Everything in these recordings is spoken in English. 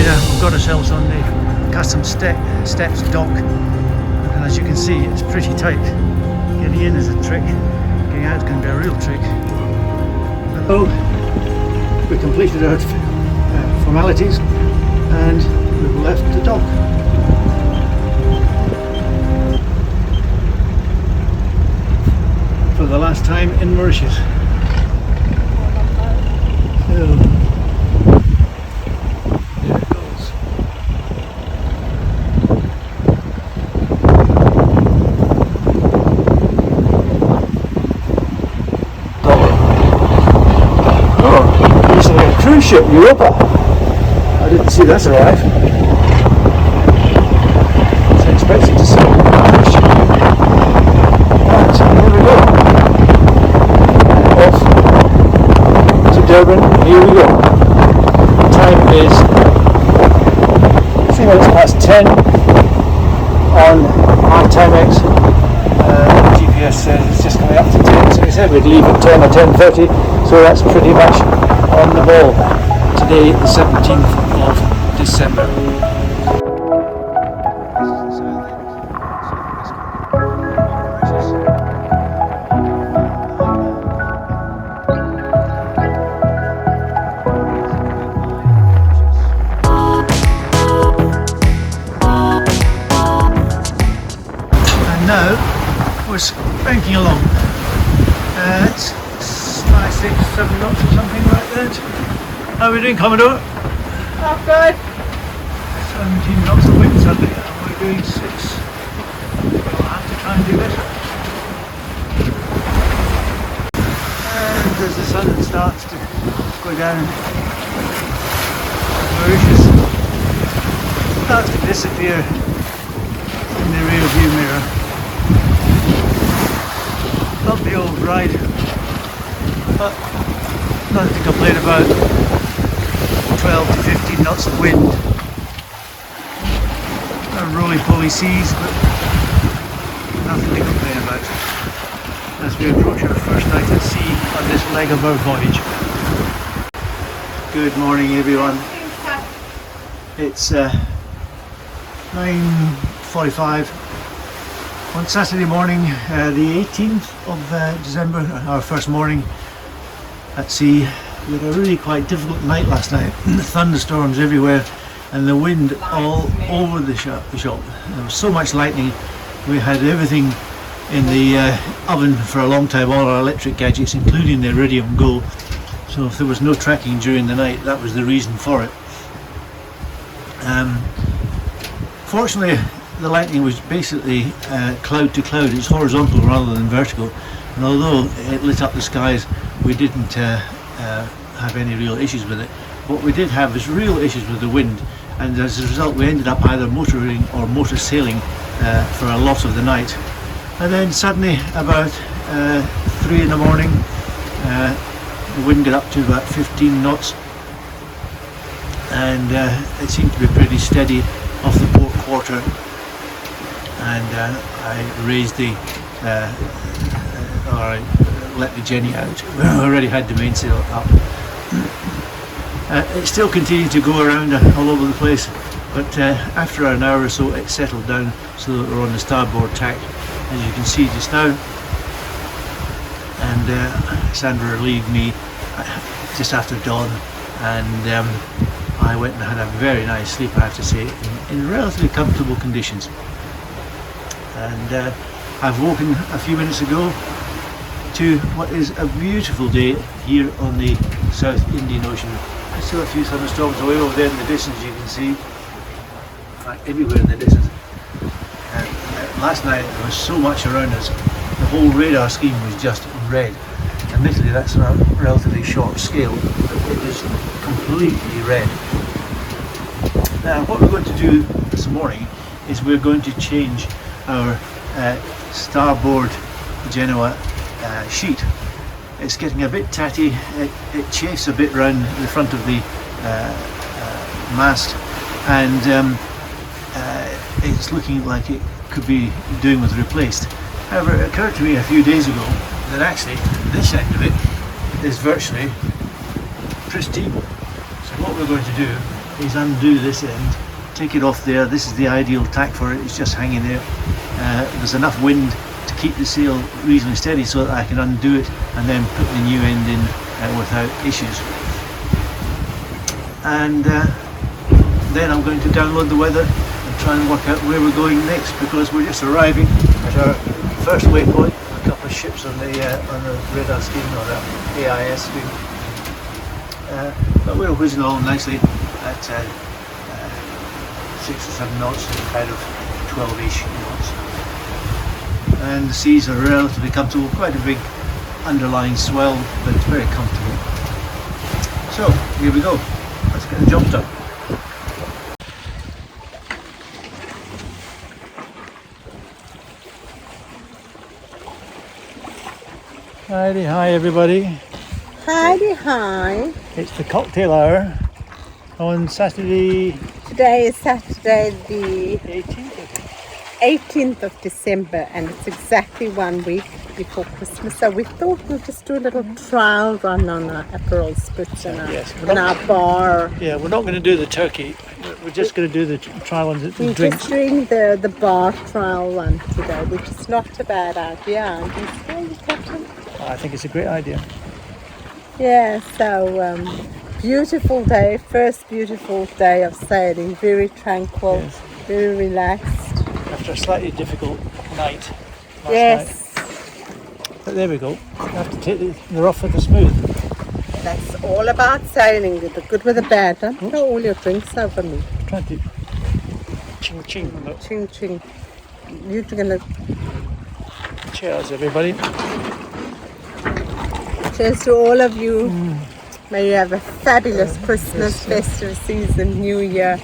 later, we've got ourselves on the custom steps dock, and as you can see, it's pretty tight. Getting in is a trick, getting out is going to be a real trick. Oh, we completed our formalities and we've left the dock. For the last time in Mauritius. So, there it goes. Oh, recently a cruise ship, Europa. I didn't see that arrive. I was expecting to see a cruise ship. Right, here we go. Off to Durban, here we go. The time is 3 minutes past 10 on my Timex. GPS says it's just coming up to 10, so we said we'd leave at 10 or 10:30, so that's pretty much on the ball. Today, the 17th of December. Now we're spanking along. It's 5, 6, 7 knots or something like that. How are we doing, Commodore? Half good. 17 knots of wind suddenly, and we're doing 6. We'll have to try and do better. And as the sun starts to go down, Mauritius starts to disappear in the rear view mirror. Lovely old ride, but nothing to complain about. 12 to 15 knots of wind, roly-poly seas, but nothing to complain about as we approach our first night at sea on this leg of our voyage. Good morning, everyone. It's 9:45 on Saturday morning, the 18th of December, our first morning at sea. We had a really quite difficult night last night. Thunderstorms everywhere and the wind all over the shop. There was so much lightning. We had everything in the oven for a long time, all our electric gadgets, including the Iridium Go. So if there was no tracking during the night, that was the reason for it. Fortunately, the lightning was basically cloud to cloud. It's horizontal rather than vertical, and although it lit up the skies, we didn't have any real issues with it. What we did have is real issues with the wind, and as a result we ended up either motoring or motor sailing for a lot of the night. And then suddenly about 3 in the morning, the wind got up to about 15 knots, and it seemed to be pretty steady off the port quarter, and I raised the or I let the Jenny out. We already had the mainsail up. It still continued to go around all over the place, but after an hour or so it settled down so that we're on the starboard tack, as you can see just now. And Sandra relieved me just after dawn, and I went and had a very nice sleep, I have to say, in relatively comfortable conditions. And I've woken a few minutes ago to what is a beautiful day here on the South Indian Ocean. There's still a few thunderstorms away over there in the distance, you can see. In fact, everywhere in the distance. Last night there was so much around us, the whole radar scheme was just red. Admittedly, that's on a relatively short scale, but it was completely red. Now, what we're going to do this morning is we're going to change our starboard Genoa sheet. It's getting a bit tatty, it chafes a bit round the front of the mast, and it's looking like it could be doing with replaced. However, it occurred to me a few days ago that actually this end of it is virtually pristine. So what we're going to do is undo this end, take it off there. This is the ideal tack for it, it's just hanging there. There's enough wind to keep the sail reasonably steady so that I can undo it and then put the new end in without issues. And then I'm going to download the weather and try and work out where we're going next, because we're just arriving at our first waypoint. A couple of ships on the radar screen, or the AIS screen. But we're whizzing along nicely at 6 or 7 knots, out of 12-ish knots. And the seas are relatively comfortable, quite a big underlying swell, but it's very comfortable. So, here we go. Let's get the job done. Hi everybody. Hi. It's the cocktail hour on Saturday. Today is Saturday the 18th of December, and it's exactly 1 week before Christmas. So we thought we'd just do a little trial run on our Aperol Spritz and our bar. Yeah, we're not going to do the turkey. We're just going to do the trial on the drinks. We're just doing the bar trial run today, which is not a bad idea. Captain? I think it's a great idea. Yeah, so beautiful day, first beautiful day of sailing, very tranquil, yes. Very relaxed. After a slightly difficult night last night. But there we go. You have to take the rough with the smooth. That's all about sailing, the good with the bad. Don't throw all your drinks over me. I'm trying to ching ching. Look. Ching ching. You're gonna... Cheers everybody. Cheers to all of you. May you have a fabulous Christmas, festive season, New Year,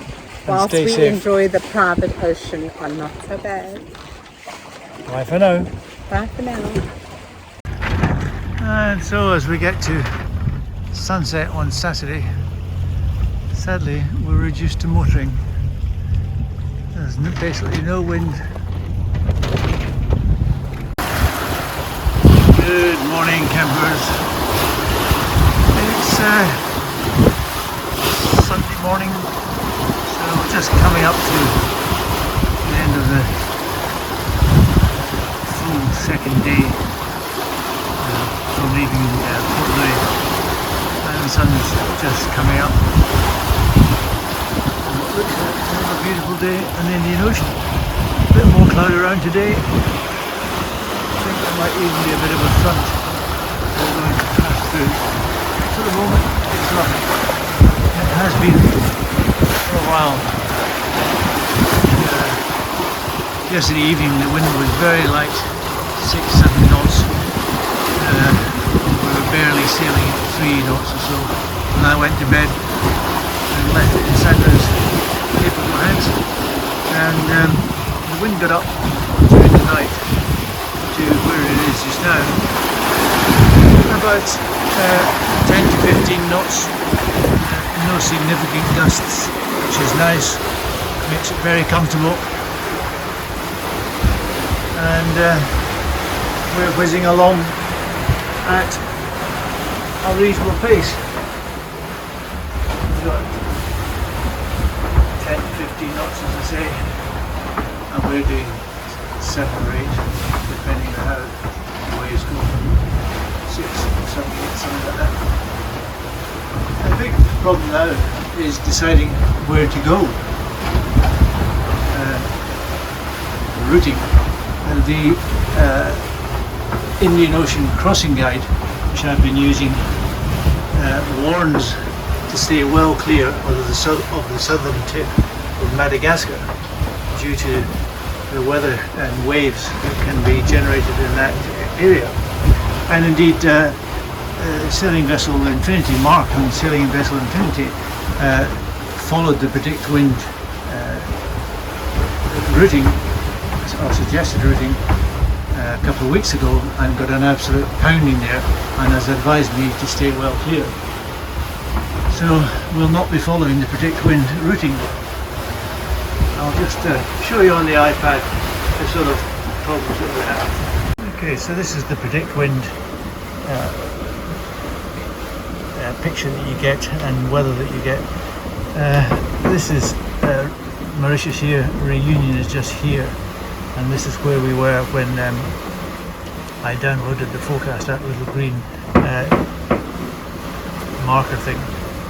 whilst we safe. Enjoy the private ocean are not so bad. Bye for now. Bye for now. And so as we get to sunset on Saturday, sadly we're reduced to motoring. There's basically no wind. Good morning campers. It's Sunday morning, so we're just coming up to the end of the full second day from leaving Port Louis, and the sun's just coming up. And it looks like another beautiful day on the Indian Ocean. A bit more cloud around today. I think there might even be a bit of a front we're going to pass through. For the moment, it's lovely. It has been for a while. Yesterday evening the wind was very light, 6-7 knots. We were barely sailing at 3 knots or so. And I went to bed and left it in Sandra's capable hands. And the wind got up during the night to where it is just now, about 10 to 15 knots, no significant gusts, which is nice, makes it very comfortable, and we're whizzing along at a reasonable pace. We've got 10 to 15 knots, as I say, and we're doing 7 or 8, depending on how the waves go. 6 or 7, 8, something like that. And the big problem now is deciding where to go. Routing. The Indian Ocean crossing guide, which I've been using, warns to stay well clear of the southern tip of Madagascar due to the weather and waves that can be generated in that area. And indeed, sailing vessel Infinity, Markham sailing vessel Infinity, followed the predict wind routing, or suggested routing, a couple of weeks ago, and got an absolute pounding there, and has advised me to stay well clear. So we'll not be following the predict wind routing. I'll just show you on the iPad the sort of problems that we have. Okay, so this is the predict wind picture that you get and weather that you get. this is Mauritius here, Reunion is just here, and this is where we were when I downloaded the forecast, that little green marker thing,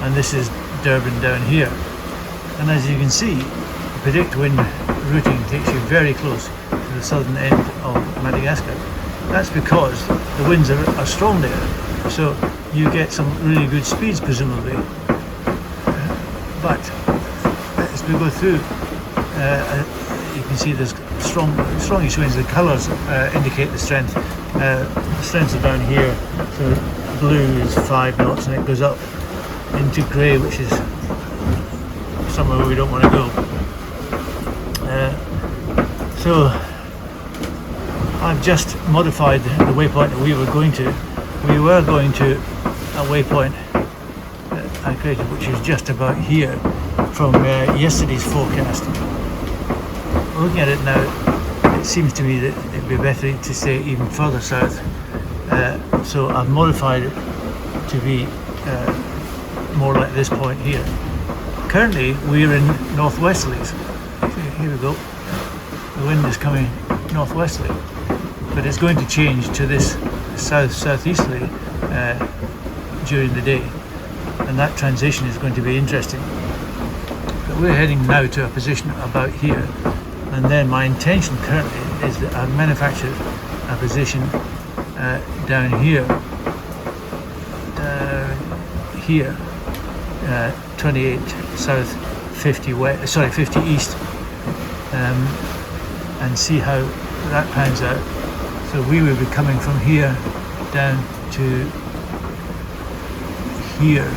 and this is Durban down here. And as you can see, predict wind routing takes you very close to the southern end of Madagascar. That's because the winds are strong there, so you get some really good speeds presumably. But as we go through, you can see there's strongish winds. The colours indicate the strength. The strengths are down here, so blue is 5 knots and it goes up into grey, which is somewhere where we don't want to go. So I've just modified the waypoint that we were going to. We were going to a waypoint that I created, which is just about here from yesterday's forecast. Looking at it now, it seems to me that it'd be better to stay even further south. So I've modified it to be more like this point here. Currently we're in northwesterlies. Here we go. The wind is coming northwesterly, but it's going to change to this southeasterly during the day, and that transition is going to be interesting. But we're heading now to a position about here, and then my intention currently is that I've manufactured a position down here, 28 south, 50 west, sorry, 50 east, and see how that pans out. So we will be coming from here down to here.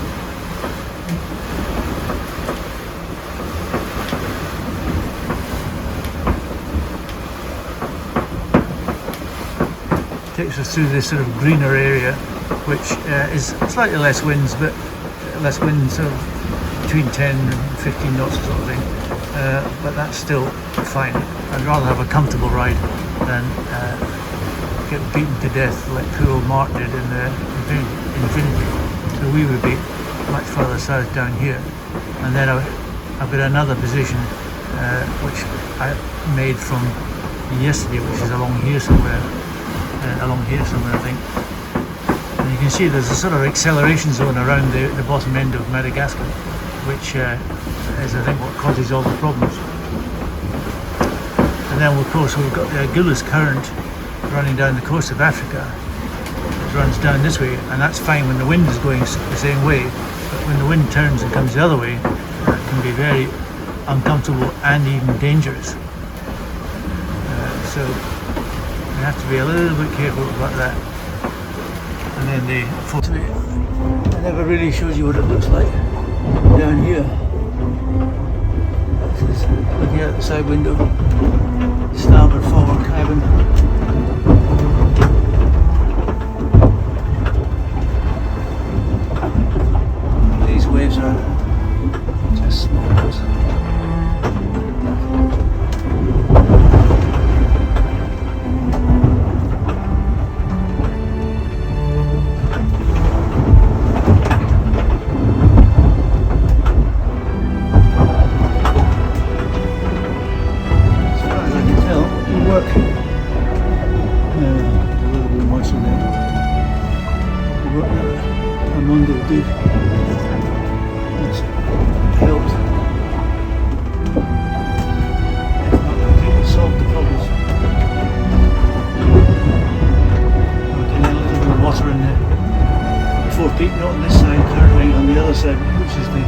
Takes us through this sort of greener area, which is slightly less winds, but less winds, sort of between 10 and 15 knots sort of thing. But that's still fine. I'd rather have a comfortable ride than get beaten to death like poor old Mark did in the Infinity. So we would be much further south down here, and then I've got another position which I made from yesterday, which is along here somewhere. I think. And you can see there's a sort of acceleration zone around the bottom end of Madagascar, which is I think what causes all the problems. And then of course we've got the Agulhas current running down the coast of Africa. It runs down this way, and that's fine when the wind is going the same way, but when the wind turns and comes the other way, that can be very uncomfortable and even dangerous. So you have to be a little bit careful about that. And then the photo, it never really shows you what it looks like down here. This is looking out the side window, starboard forward cabin. These waves are just small. Not on this side, currently on the other side, which is the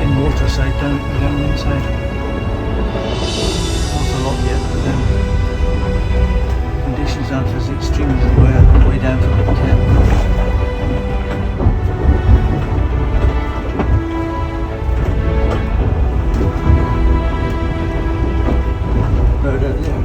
in-water side, downwind side. Not a lot yet, but conditions aren't as extreme as they were on the way down from the camp. Bird out there.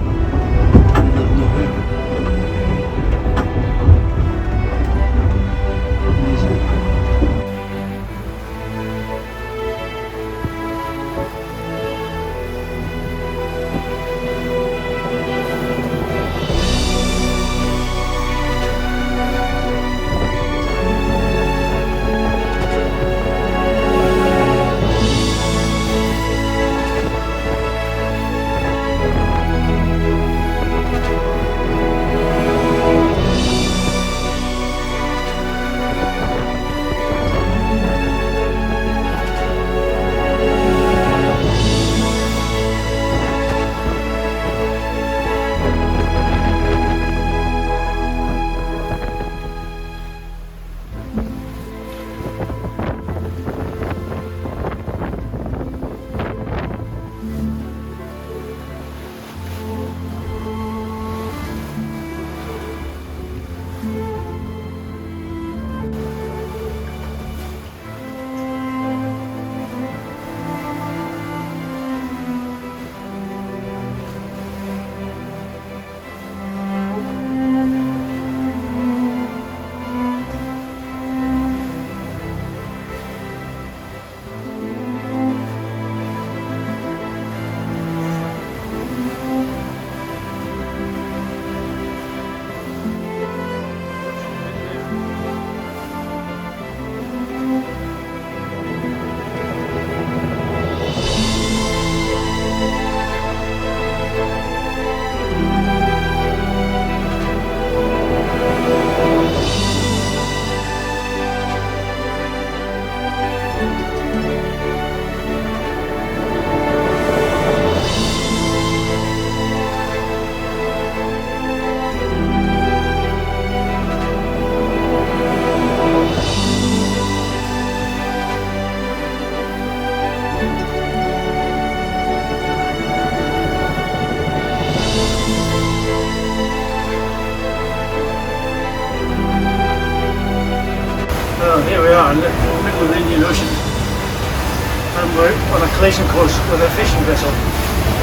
we're on a collision course with a fishing vessel.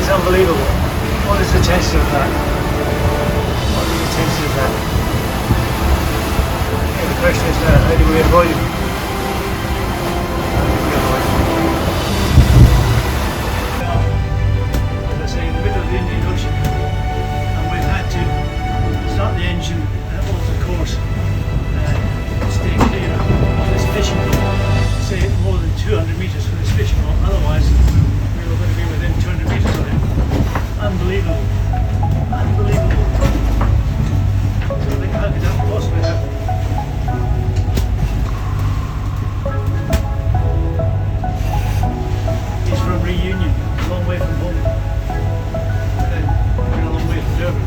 It's unbelievable. What is the chances of that? What is the chances of that? Yeah, the question is now, how do we avoid it? As I say, in the middle of the Indian Ocean, and we've had to start the engine and alter course, stay clear of this fishing boat, say more than 200 metres from this fishing boat, otherwise we were going to be within 200 metres of it. Unbelievable. Unbelievable. So I think, how could that possibly happen? He's from Reunion, a long way from home. And then we're a long way from Durban.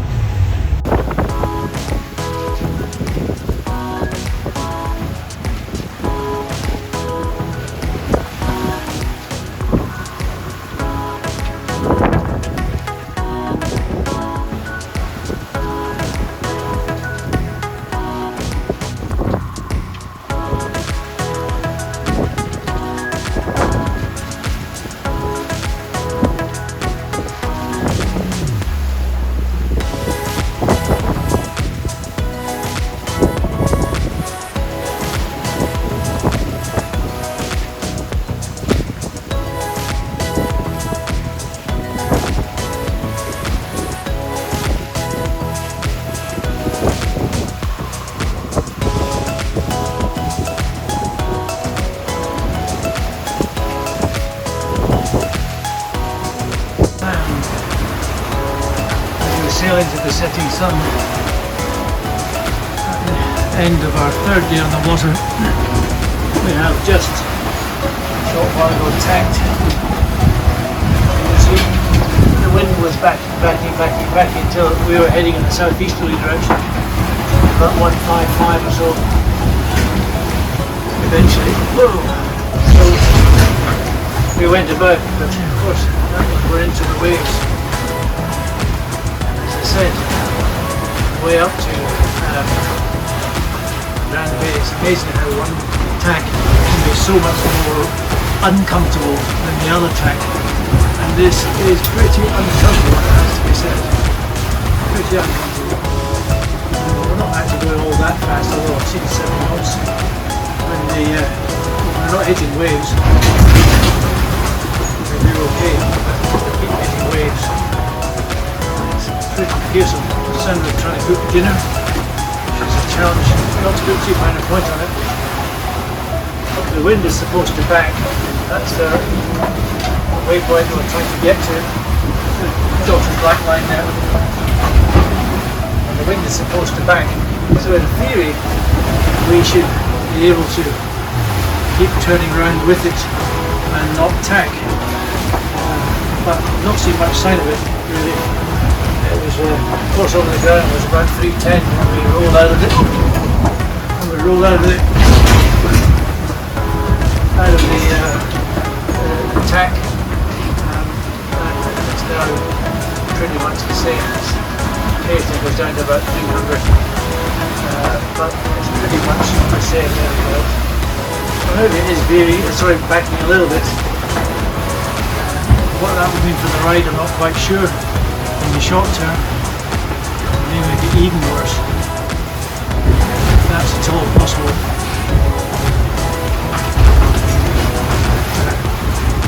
Sail into the setting sun at the end of our third day on the water. We have just a short while ago tanked. You see, the wind was backing until we were heading in the southeasterly direction, about 155 or so. Eventually, whoa! So we went about, but of course we're into the waves. Said, way up to Grand Bay. It's amazing how one tack can be so much more uncomfortable than the other tack, and this is pretty uncomfortable, it has to be said. Pretty uncomfortable. We're not actually going all that fast, although I've seen 7 knots when we're not hitting waves. We're okay, but we keep hitting waves. Pretty fearsome. Sound like trying to cook dinner, which is a challenge. Not to put too fine a point on it. The wind is supposed to back. That's the waypoint we're trying to get to. The dotted black line there. And the wind is supposed to back. So in theory, we should be able to keep turning around with it and not tack. But not seen much sign of it, really. It was, of course, on the ground was about 310 when we rolled out of it. When we rolled out of it, out of the tack, and it's now pretty much the same. Occasionally goes down to about 300, but it's pretty much the same thereabouts. So maybe it is backing a little bit. What that would mean for the ride, I'm not quite sure. In the short term, it may make it even worse, if that's at all possible.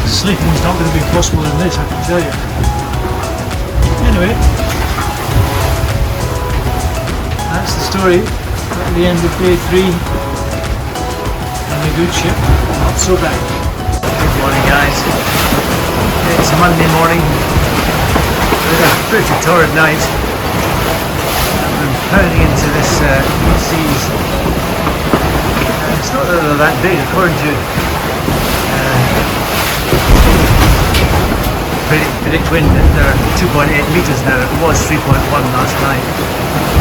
Sleeping is not going to be possible in this, I can tell you. Anyway, that's the story at the end of day 3 and a good ship, not so bad. Good morning, guys. It's Monday morning. It's a pretty torrid night. I've been pounding into this seas. It's not that they're that big, according to predict wind. They're 2.8 metres now. It was 3.1 last night.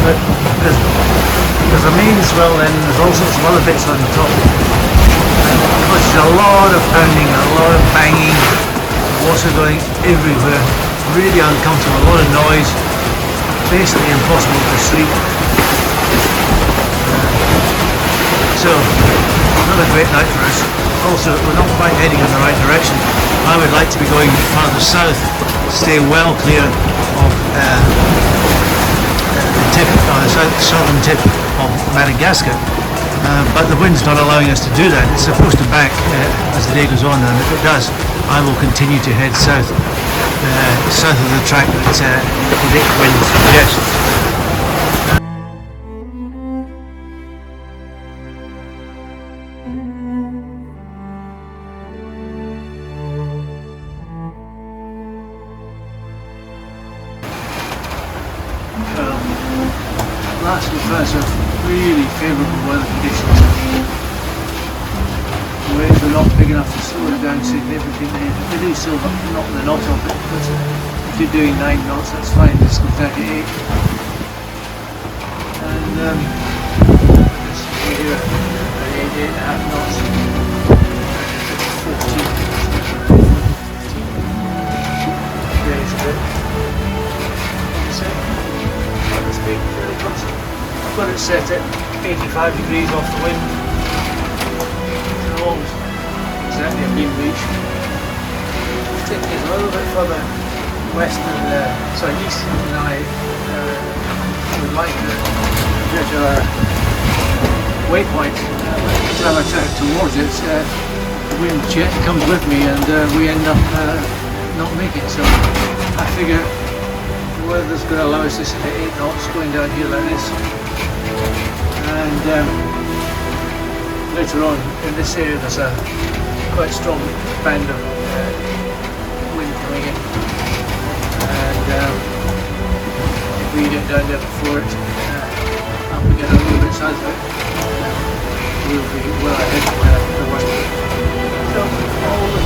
But there's a main swell and there's also some other bits on the top. And of course, there's a lot of pounding, a lot of banging, water going everywhere. Really uncomfortable, a lot of noise, basically impossible to sleep. So, not a great night for us. Also, we're not quite heading in the right direction. I would like to be going further south, stay well clear of the southern tip of Madagascar, but the wind's not allowing us to do that. It's supposed to back as the day goes on, and if it does, I will continue to head south, south of the track that predict wind suggests. Last week we had some really favourable weather conditions. The waves were not big enough to slow it down significantly. They do still knock the knot off it, but if you're doing 9 knots, that's fine. It's 38. And let's see here, 8.5 knots. 14. There's a bit. I've got it set at 85 degrees off the wind. It's almost exactly a beam beach. It's taking us a little bit further west than, east than I would like to get to our waypoint. Every time I turn towards it, the wind comes with me and we end up not making it. So I figure the weather's going to allow us to sit at 8 knots going down here like this, and later on in this area there's a quite strong band of wind coming in, and if we get down there before it, up again a little bit south of it, we'll be well ahead of the worst. So all the